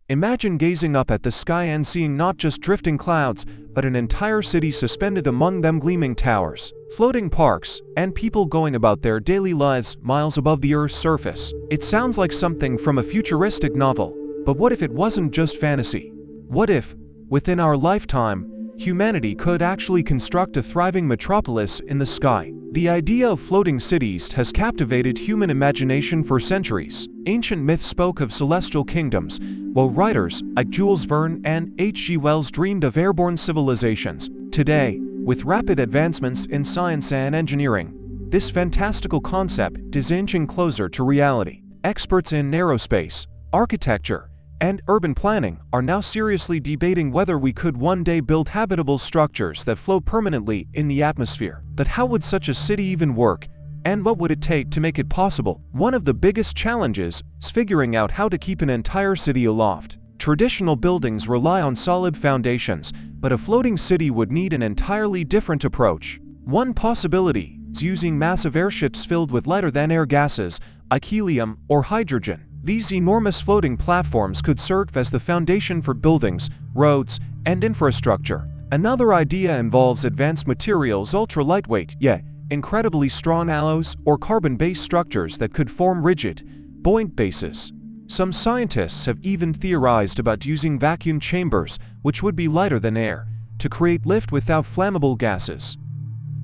Imagine gazing up at the sky and seeing not just drifting clouds, but an entire city suspended among them, gleaming towers, floating parks, and people going about their daily lives miles above the Earth's surface. It sounds like something from a futuristic novel, but what if it wasn't just fantasy? What if, within our lifetime, humanity could actually construct a thriving metropolis in the sky? The idea of floating cities has captivated human imagination for centuries. Ancient myths spoke of celestial kingdoms, while writers like Jules Verne and H.G. Wells dreamed of airborne civilizations. Today, with rapid advancements in science and engineering, this fantastical concept is inching closer to reality. Experts in aerospace, architecture, and urban planning are now seriously debating whether we could one day build habitable structures that float permanently in the atmosphere. But how would such a city even work, and what would it take to make it possible? One of the biggest challenges is figuring out how to keep an entire city aloft. Traditional buildings rely on solid foundations, but a floating city would need an entirely different approach. One possibility is using massive airships filled with lighter-than-air gases, like helium or hydrogen. These enormous floating platforms could serve as the foundation for buildings, roads, and infrastructure. Another idea involves advanced materials, ultra-lightweight, yet incredibly strong alloys or carbon-based structures that could form rigid, buoyant bases. Some scientists have even theorized about using vacuum chambers, which would be lighter than air, to create lift without flammable gases.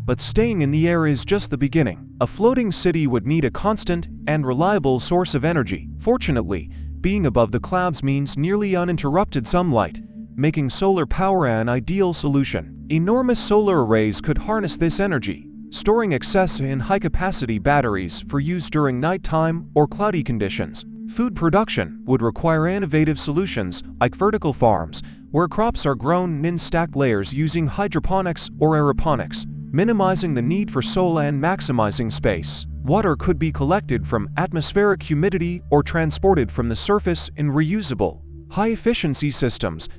But staying in the air is just the beginning. A floating city would need a constant and reliable source of energy. Fortunately, being above the clouds means nearly uninterrupted sunlight, making solar power an ideal solution. Enormous solar arrays could harness this energy, storing excess in high-capacity batteries for use during nighttime or cloudy conditions. Food production would require innovative solutions like vertical farms, where crops are grown in stacked layers using hydroponics or aeroponics, minimizing the need for soil and maximizing space. Water could be collected from atmospheric humidity or transported from the surface in reusable, high-efficiency systems.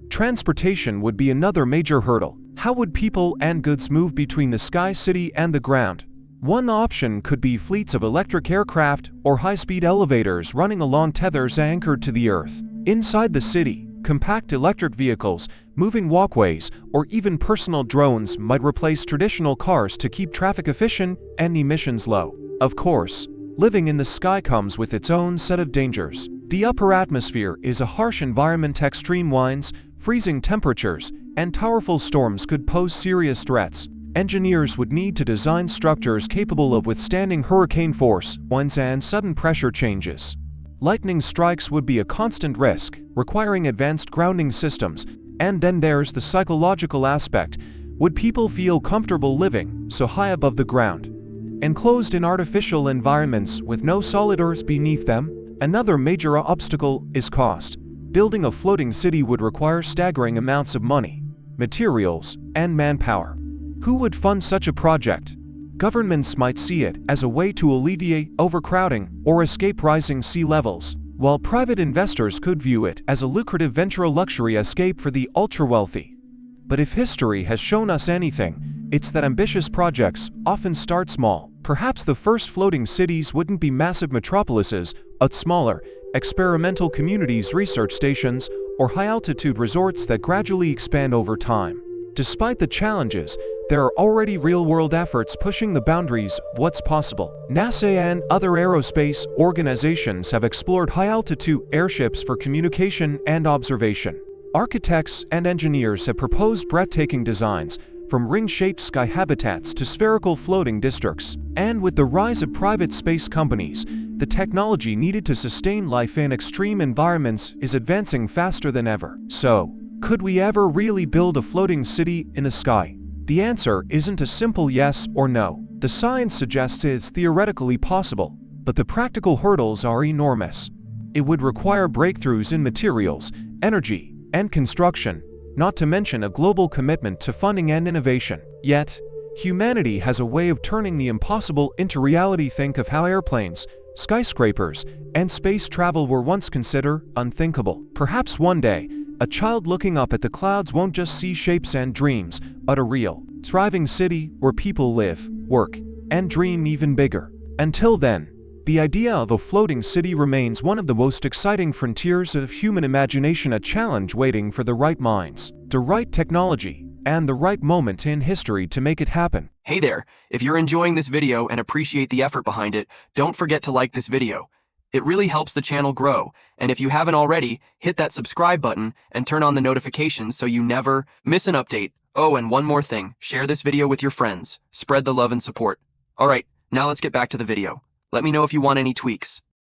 Transportation would be another major hurdle. How would people and goods move between the sky city and the ground? One option could be fleets of electric aircraft or high-speed elevators running along tethers anchored to the earth. Inside the city, compact electric vehicles, moving walkways, or even personal drones might replace traditional cars to keep traffic efficient and emissions low. Of course, living in the sky comes with its own set of dangers. The upper atmosphere is a harsh environment. Extreme winds, freezing temperatures, and powerful storms could pose serious threats. Engineers would need to design structures capable of withstanding hurricane force, winds, and sudden pressure changes. Lightning strikes would be a constant risk, requiring advanced grounding systems. And then there's the psychological aspect. Would people feel comfortable living so high above the ground, enclosed in artificial environments with no solid earth beneath them? Another major obstacle is cost. Building a floating city would require staggering amounts of money, materials, and manpower. Who would fund such a project? Governments might see it as a way to alleviate overcrowding or escape rising sea levels, while private investors could view it as a lucrative venture, luxury escape for the ultra-wealthy. But if history has shown us anything, it's that ambitious projects often start small. Perhaps the first floating cities wouldn't be massive metropolises, but smaller, experimental communities, research stations, or high-altitude resorts that gradually expand over time. Despite the challenges, there are already real-world efforts pushing the boundaries of what's possible. NASA and other aerospace organizations have explored high-altitude airships for communication and observation. Architects and engineers have proposed breathtaking designs, from ring-shaped sky habitats to spherical floating districts. And with the rise of private space companies, the technology needed to sustain life in extreme environments is advancing faster than ever. So, could we ever really build a floating city in the sky? The answer isn't a simple yes or no. The science suggests it's theoretically possible, but the practical hurdles are enormous. It would require breakthroughs in materials, energy, and construction, not to mention a global commitment to funding and innovation. Yet, humanity has a way of turning the impossible into reality. Think of how airplanes, skyscrapers, and space travel were once considered unthinkable. Perhaps one day, a child looking up at the clouds won't just see shapes and dreams, but a real, thriving city where people live, work, and dream even bigger. Until then, The idea of a floating city remains one of the most exciting frontiers of human imagination, a challenge waiting for the right minds, the right technology, and the right moment in history to make it happen. Hey there, if you're enjoying this video and appreciate the effort behind it, don't forget to like this video. It really helps the channel grow, and if you haven't already, hit that subscribe button and turn on the notifications so you never miss an update. Oh, and one more thing, share this video with your friends. Spread the love and support. Alright, now let's get back to the video. Let me know if you want any tweaks.